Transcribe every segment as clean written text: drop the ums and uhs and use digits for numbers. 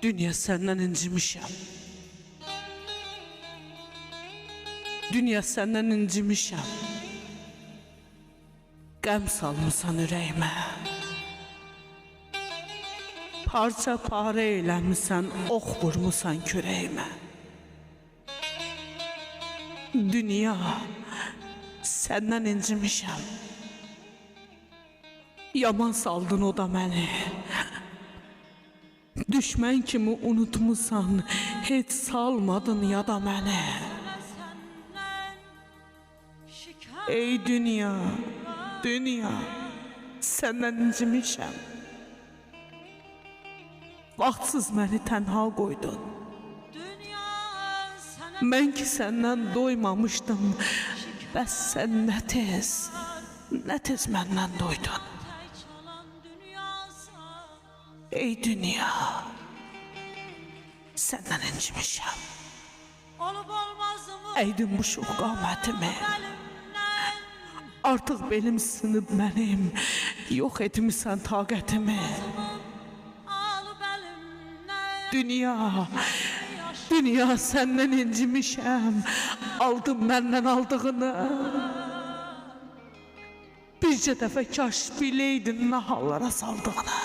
Dünya səndən incimişəm. Dünya səndən incimişəm. Qəm salmısan ürəyimə. Parça pare eləmisən, ox vurmusan kürəyimə. Dünya səndən incimişəm. Yaman saldın o da məni. Düşmən kimi unutmusan, heç salmadın yada məni. Ey dünya, dünya, səndən incimişəm. Vaxtsız məni tənha qoydun. Mən ki səndən doymamışdım. Bəs sən nə tez məndən doydun. Ey dünya, səndən incimişəm. Əydin bu şox qamətimi. Artıq belim sınıb mənim, yox etmişsən taqətimi. Dünya, dünya səndən incimişəm. Aldım məndən aldığını. Bircə dəfə kaş biləydin nə hallara saldığını.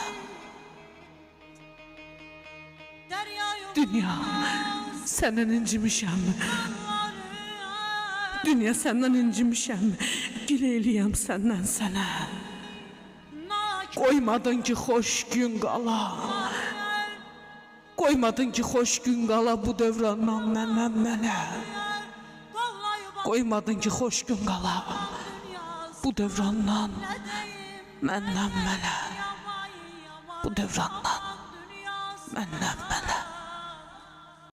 Dünya, səndən incimişəm. Dünya, səndən incimişəm. Gilə eləyəm səndən sənə. Qoymadın ki xoş gün qala. Qoymadın ki xoş gün qala bu dövrandan məndən mənə. Qoymadın ki xoş gün qala bu dövrandan məndən mənə. Bu dövrandan məndən mənə.